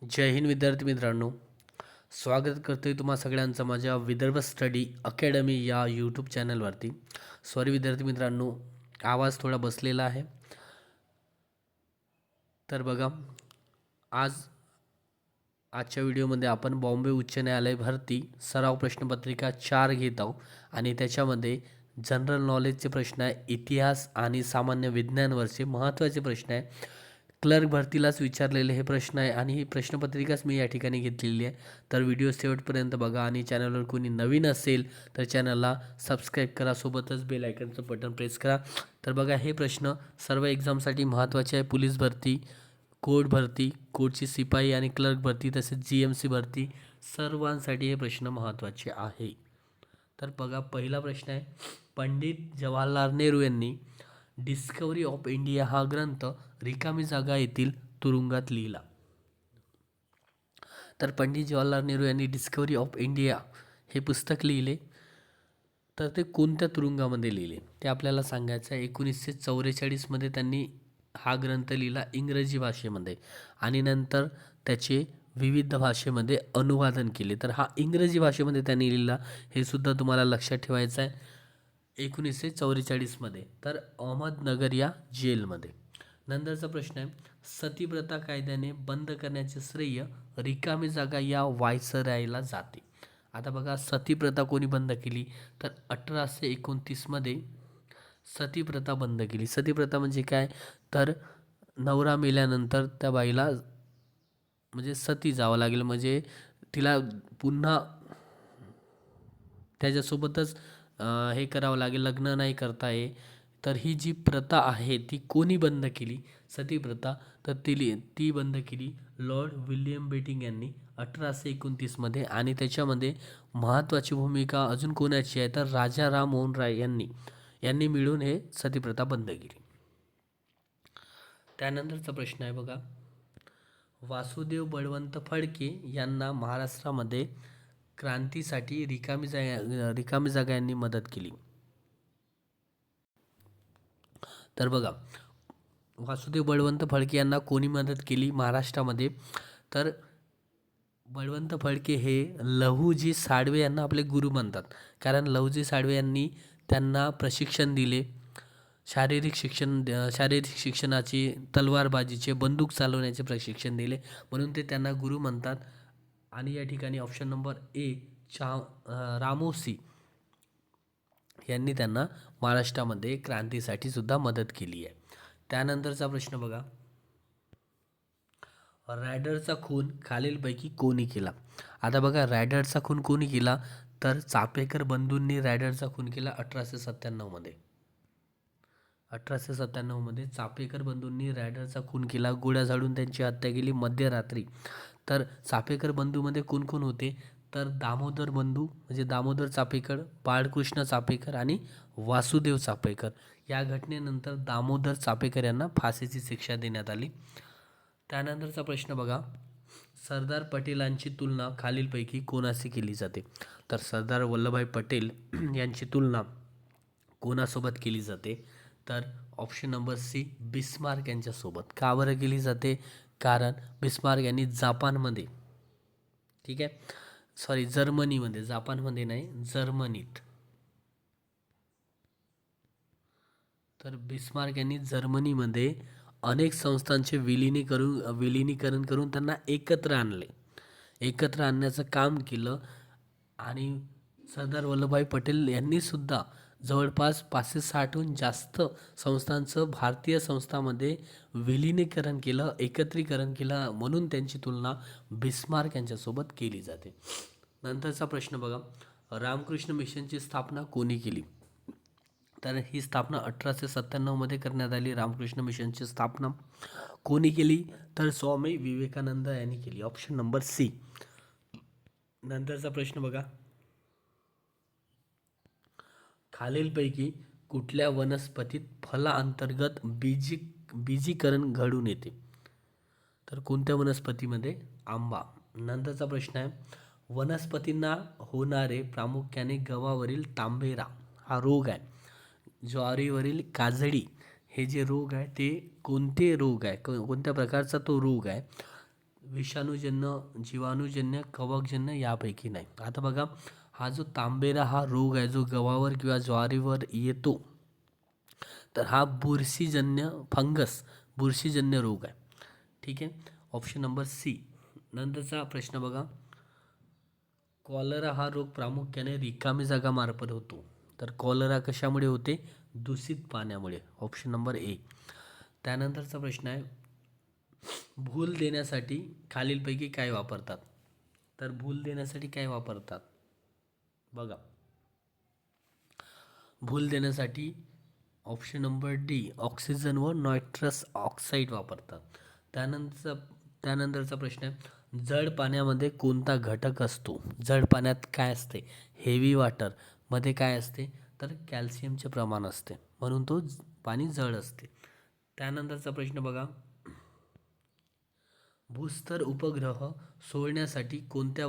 जय हिंद विद्यार्थी मित्रांनो. स्वागत करतोय तुम्हा सगळ्यांचं माझ्या विदर्भ स्टडी अकॅडमी या यूट्यूब चॅनलवरती. सॉरी विद्यार्थी मित्रांनो, आवाज थोडा बसलेला आहे. तर बघा, आजच्या व्हिडिओमध्ये आपण बॉम्बे उच्च न्यायालय भरती सराव प्रश्नपत्रिका 4 घेत आहोत आणि त्याच्यामध्ये जनरल नॉलेजचे प्रश्न आहे, इतिहास आणि सामान्य विज्ञानवरचे महत्त्वाचे प्रश्न आहे. क्लर्क भरतीलाच विचारलेले हे प्रश्न आहे आणि ही प्रश्नपत्रिकाच मी या ठिकाणी घेतलेली आहे. तर व्हिडिओ शेवटपर्यंत बघा आणि चॅनलवर कोणी नवीन असेल तर चॅनलला सबस्क्राईब करा, सोबतच बेल आयकनचं बटन प्रेस करा. तर बघा, हे प्रश्न सर्व एक्झामसाठी महत्त्वाचे आहे. पोलीस भरती, कोर्ट भरती, कोर्टची शिपाई आणि क्लर्क भरती, तसेच GMC भरती, सर्वांसाठी हे प्रश्न महत्त्वाचे आहे. तर बघा, पहिला प्रश्न आहे, पंडित जवाहरलाल नेहरू यांनी डिस्कवरी ऑफ इंडिया हा ग्रंथ रिकामी जागा येथील तुरुंगात लिहिला. तर पंडित जवाहरलाल नेहरू यांनी डिस्कवरी ऑफ इंडिया हे पुस्तक लिहिले, तर ते कोणत्या तुरुंगामध्ये लिहिले ते आपल्याला सांगायचं आहे. 1944मध्ये त्यांनी हा ग्रंथ लिहिला इंग्रजी भाषेमध्ये आणि नंतर त्याचे विविध भाषेमध्ये अनुवादन केले. तर हा इंग्रजी भाषेमध्ये त्यांनी लिहिला, हे सुद्धा तुम्हाला लक्षात ठेवायचं आहे. 1944मध्ये, तर अहमदनगर या जेलमध्ये. नंतरचा प्रश्न आहे, सतीप्रथा कायद्याने बंद करण्याचे श्रेय रिकामी जागा या व्हायसरायला जाते. आता बघा, सतीप्रथा कोणी बंद केली, तर 1829मध्ये सतीप्रथा बंद केली. सतीप्रथा म्हणजे काय, तर नवरा मेल्यानंतर त्या बाईला म्हणजे सती जावं लागेल, म्हणजे तिला पुन्हा त्याच्यासोबतच हे करावं लागेल, लग्न नाही करता ये. तर ही जी प्रथा आहे ती कोणी बंद केली, सती प्रथा, तर ती बंद केली लॉर्ड विल्यम बेटिंग यांनी 1829मध्ये. आणि त्याच्यामध्ये महत्त्वाची भूमिका अजून कोणाची आहे, तर राजा राममोहन राय यांनी मिळून हे सतीप्रथा बंद केली. त्यानंतरचा प्रश्न आहे बघा, वासुदेव बळवंत फडके यांना महाराष्ट्रामध्ये क्रांतीसाठी रिकामी जागा यांनी मदत केली. तर बघा, वासुदेव बळवंत फडके यांना कोणी मदत केली महाराष्ट्रामध्ये, तर बळवंत फडके हे लहुजी साळवे यांना आपले गुरु मानतात. कारण लहुजी साळवे यांनी त्यांना प्रशिक्षण दिले, शारीरिक शिक्षणाची, तलवारबाजीचे, बंदूक चालवण्याचे प्रशिक्षण दिले, म्हणून ते त्यांना गुरु म्हणतात. आणि या ठिकाणी ऑप्शन नंबर ए रामोसी यांनी त्यांना महाराष्ट्रामध्ये क्रांतीसाठी सुद्धा मदत केली आहे. त्यानंतरचा प्रश्न बघा, रॅडरचा खून खालीलपैकी कोणी केला. आता बघा, रॅडरचा खून कोणी केला, तर चापेकर बंधूंनी रॅडरचा खून केला 1897मध्ये. 1897मध्ये चापेकर बंधूंनी रॅडरचा खून केला, गोळ्या झाडून त्यांची हत्या केली मध्यरात्री. तर चापेकर बंधूमध्ये कोण कोण होते, तर दामोदर बंधू म्हणजे दामोदर चापेकर, बाळकृष्ण चापेकर आणि वासुदेव चापेकर. या घटनेनंतर दामोदर चापेकर यांना फाशीची शिक्षा देण्यात आली. त्यानंतरचा प्रश्न बघा, सरदार पटेलांची तुलना खालीलपैकी कोणाशी केली जाते. तर सरदार वल्लभभाई पटेल यांची तुलना कोणासोबत केली जाते, तर ऑप्शन नंबर सी बिस्मार्क यांच्यासोबत. का बरं केली जाते, कारण बिस्मार्क यांनी जपानमध्ये, ठीक आहे, सॉरी जर्मनीमध्ये, जपानमध्ये नाही जर्मनीत, तर बिस्मार्क यांनी जर्मनीमध्ये अनेक संस्थांचे विलिनीकरण करून त्यांना एकत्र आणण्याचं काम केलं. आणि सरदार वल्लभभाई पटेल यांनी सुद्धा जवळपास 560हून जास्त संस्थांचं भारतीय संस्थांमध्ये विलिनीकरण केलं, एकत्रीकरण केलं, म्हणून त्यांची तुलना बिस्मार्क यांच्यासोबत केली जाते. नंतरचा प्रश्न बघा, रामकृष्ण मिशनची स्थापना कोणी केली. तर ही स्थापना 1897मध्ये करण्यात आली. रामकृष्ण मिशनची स्थापना कोणी केली, तर स्वामी विवेकानंद यांनी केली, ऑप्शन नंबर सी. नंतरचा प्रश्न बघा, खालीलपैकी कुठल्या वनस्पतीत फलाअंतर्गत बीजीकरण घडून येते. तर कोणत्या वनस्पतीमध्ये, आंबा. नंतरचा प्रश्न आहे, वनस्पतींना होणारे प्रामुख्याने गव्हावरील तांबेरा हा रोग आहे, ज्वारीवरील काजळी हे जे रोग आहे ते कोणते रोग आहे, कोणत्या प्रकारचा तो रोग आहे, विषाणूजन्य, जीवाणूजन्य, कवकजन्य यापैकी नाही. आता बघा, हा जो तांबेरा हा रोग आहे जो गव्हावर किंवा ज्वारीवर येतो, तर हा बुरशीजन्य बुरशीजन्य रोग आहे. ठीक आहे, ऑप्शन नंबर सी. नंतरचा प्रश्न बघा, कॉलरा हा रोग प्रामुख्याने रिकामी जागा मार्फत होतो. तर कॉलरा कशामुळे होते? दूषित पाण्यामुळे. Option number A. त्यानंतरचा प्रश्न आहे, भूल देण्यासाठी खालीलपैकी काय वापरतात? तर भूल देण्यासाठी काय वापरतात बघा, भूल देण्यासाठी ऑप्शन नंबर डी, ऑक्सिजन व नायट्रस ऑक्साईड वापरतात. त्यानंतरचा प्रश्न आहे, जड पाण्यामध्ये कोणता घटक असतो? जड पाण्यात काय असते? हेवी वॉटर मध्ये काय असते? तर कॅल्शियमचे प्रमाण असते, म्हणून तो पाणी जड असते. त्यानंतरचा प्रश्न बघा, भूस्तर उपग्रह सोडण्यासाठी कोणत्या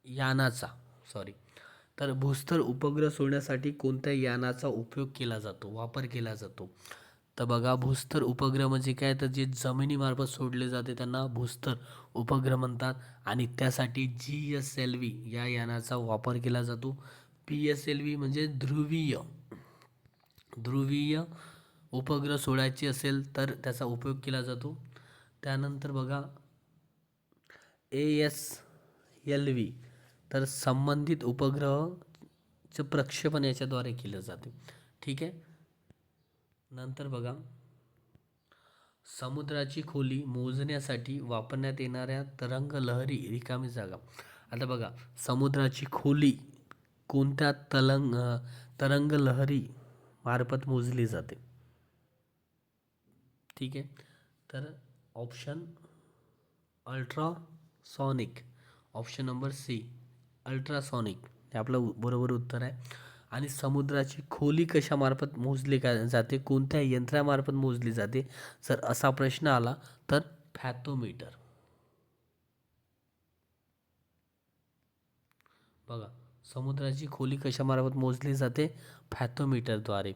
यानाचा तर भूस्तर उपग्रह सोडण्यासाठी कोणत्या यानाचा उपयोग केला जातो, वापर केला जातो? तर बघा, भूस्तर उपग्रह म्हणजे काय, तर जे जमिनीमार्फत सोडले जाते त्यांना भूस्तर उपग्रह म्हणतात, आणि त्यासाठी GSLV या यानाचा वापर केला जातो. PSLV म्हणजे ध्रुवीय उपग्रह सोडायचे असेल तर त्याचा उपयोग केला जातो. त्यानंतर बघा, ASLV तर संबंधित उपग्रहाचे प्रक्षेपण याच्याद्वारे केलं जाते. ठीक आहे. नंतर बघा, समुद्राची खोली मोजण्यासाठी वापरण्यात येणाऱ्या तरंग लहरी रिकामी जागा. आता बघा, समुद्राची खोली कोणत्या तरंग लहरी मार्फत मोजली जाते? ठीक आहे, तर option ultrasonic, option number C ultrasonic हे आपलं बरोबर उत्तर आहे. आणि समुद्राची खोली कशामार्फत मोजली जाते, कोणत्या यंत्रामार्फत मोजली जाते? जर असा प्रश्न आला तर फॅथोमीटर. बघा, समुद्राची खोली कशामार्फत मोजली जाते? फॅथोमीटरद्वारे.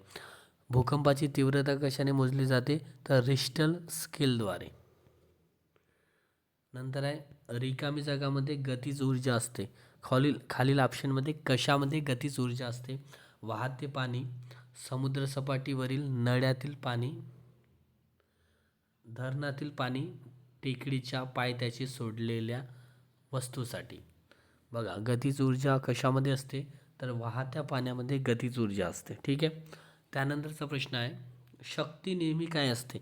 भूकंपाची तीव्रता कशाने मोजली जाते? तर रिश्टर स्केलद्वारे. नंतर आहे, रिकामी जागामध्ये गतीज ऊर्जा असते. खालील ऑप्शनमध्ये कशामध्ये गतीज ऊर्जा असते? वाहते पाणी, समुद्रसपाटीवरील नळ्यातील पाणी, धरणातील पाणी, टेकडीच्या पायथ्याशी सोडलेल्या वस्तूसाठी. बघा, गतीज ऊर्जा कशामध्ये असते? तर वाहत्या पाण्यामध्ये गतीज ऊर्जा असते. ठीक आहे. त्यानंतरचा प्रश्न आहे, शक्ती नेहमी काय असते?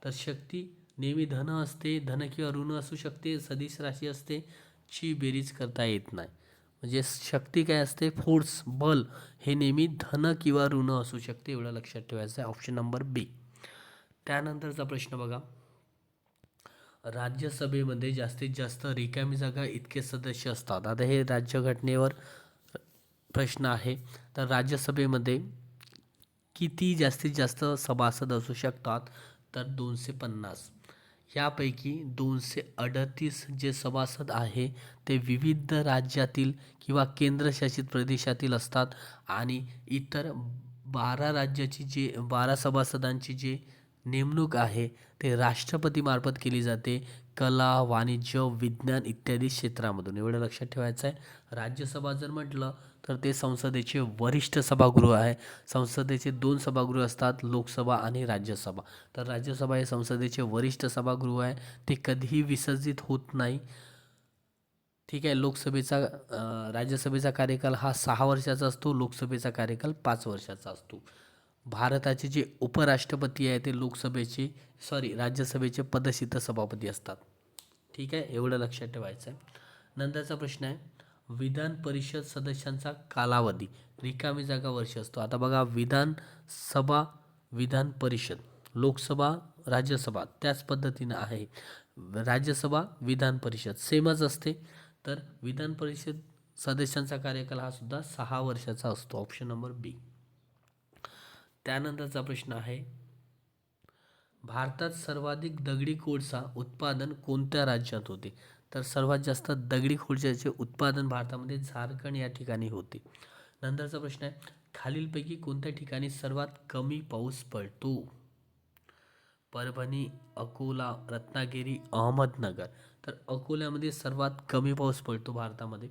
तर शक्ती नेहमी धन असते, धन किंवा ऋण असू शकते, सदिश राशी असते, ची बेरीज करता येत नाही. म्हणजे शक्ती काय असते? फोर्स, बल हे नेहमी धन किंवा ऋण असू शकते, एवढं लक्षात ठेवायचं आहे. ऑप्शन नंबर बी. त्यानंतरचा प्रश्न बघा, राज्यसभेमध्ये जास्तीत जास्त रिकामी जागा इतके सदस्य असतात. आता हे राज्यघटनेवर प्रश्न आहे. तर राज्यसभेमध्ये किती जास्तीत जास्त सभासद असू शकतात? तर 250. यापैकी 238 जे सभासद आहे ते विविध राज्यातील किंवा केंद्रशासित प्रदेशातील असतात, आणि इतर 12 सभासदांची जे नेमणूक आहे ते राष्ट्रपतीमार्फत केली जाते, कला, वाणिज्य, विज्ञान इत्यादी क्षेत्रामधून. एवढं लक्षात ठेवायचं आहे. राज्यसभा जर म्हटलं तर ते संसदेचे वरिष्ठ सभागृह आहे. संसदेचे 2 सभागृह असतात, लोकसभा आणि राज्यसभा. तर राज्यसभा हे संसदेचे वरिष्ठ सभागृह आहे, ते कधीही विसर्जित होत नाही. ठीक आहे. राज्यसभेचा कार्यकाल हा 6 वर्षाचा असतो, लोकसभेचा कार्यकाल 5 वर्षाचा असतो. भारताचे जे उपराष्ट्रपती आहे ते राज्यसभेचे पदसिद्ध सभापती असतात. ठीक आहे, एवढं लक्षात ठेवायचं आहे. नंतरचा प्रश्न आहे, विधान परिषद सदस्यांचा कालावधी रिकामी जागा वर्ष असतो. आता बघा, विधानसभा, विधान परिषद, लोकसभा, राज्यसभा त्याच पद्धतीनं आहे. राज्यसभा, विधान परिषद सेमच असते. तर विधान परिषद सदस्यांचा कार्यकाल हा सुद्धा 6 वर्षाचा असतो. ऑप्शन नंबर बी. त्यानंतरचा प्रश्न आहे, भारतात सर्वाधिक दगडी कोळसा उत्पादन कोणत्या राज्यात होते? तर सर्वात जास्त दगडी कोळशाचे उत्पादन भारतामध्ये झारखंड या ठिकाणी होते. नंतरचा प्रश्न आहे, खालीलपैकी कोणत्या ठिकाणी सर्वात कमी पाऊस पडतो? परभणी, अकोला, रत्नागिरी, अहमदनगर. तर अकोल्यामध्ये सर्वात कमी पाऊस पडतो भारतामध्ये.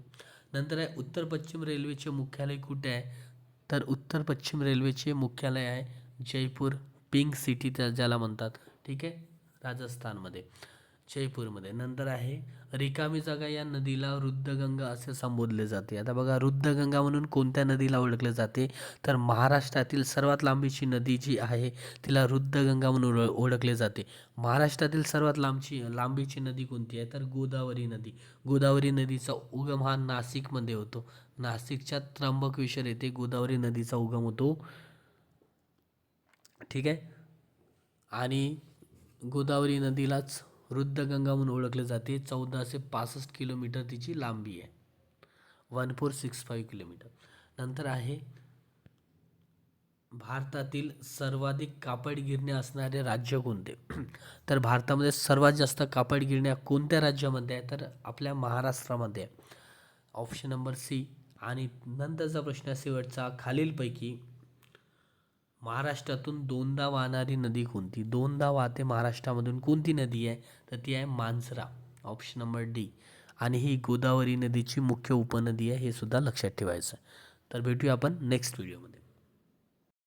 नंतर आहे उत्तर पश्चिम रेल्वेचे मुख्यालय कुठे आहे? तर उत्तर पश्चिम रेल्वेचे मुख्यालय आहे जयपूर, पिंक सिटी त्या ज्याला म्हणतात. ठीक आहे, राजस्थानमध्ये, जयपूरमध्ये. नंतर आहे रिकामी जागा या नदीला रुद्रगंगा असे संबोधले जाते. आता बघा, रुद्रगंगा म्हणून कोणत्या नदीला ओळखले जाते? तर महाराष्ट्रातील सर्वात लांबीची नदी जी आहे तिला रुद्रगंगा म्हणून ओळखले जाते. महाराष्ट्रातील सर्वात लांबीची नदी कोणती आहे? तर गोदावरी नदी. गोदावरी नदीचा उगम हा नाशिकमध्ये होतो. नाशिकच्या त्र्यंबकेश्वर येथे गोदावरी नदीचा उगम होतो. ठीक आहे, आणि गोदावरी नदीलाच रुद्रगंगा म्हणून ओळखले जाते. 1465 किलोमीटर तिची लांबी आहे, 1465 किलोमीटर. नंतर आहे भारतातील सर्वाधिक कापड गिरण्या असणारे राज्य कोणते? तर भारतामध्ये सर्वात जास्त कापड गिरण्या कोणत्या राज्यामध्ये आहे? तर आपल्या महाराष्ट्रामध्ये आहे, ऑप्शन नंबर सी. आणि नंतरचा प्रश्न शेवटचा, खालीलपैकी महाराष्ट्रातून दोनदा वाहणारी नदी कोणती? दोनदा वाहते महाराष्ट्रामधून कोणती नदी आहे? तर ती आहे मांजरा, ऑप्शन नंबर डी. आणि ही गोदावरी नदीची मुख्य उपनदी आहे, हे सुद्धा लक्षात ठेवायचं. तर भेटूया आपण नेक्स्ट व्हिडिओमध्ये.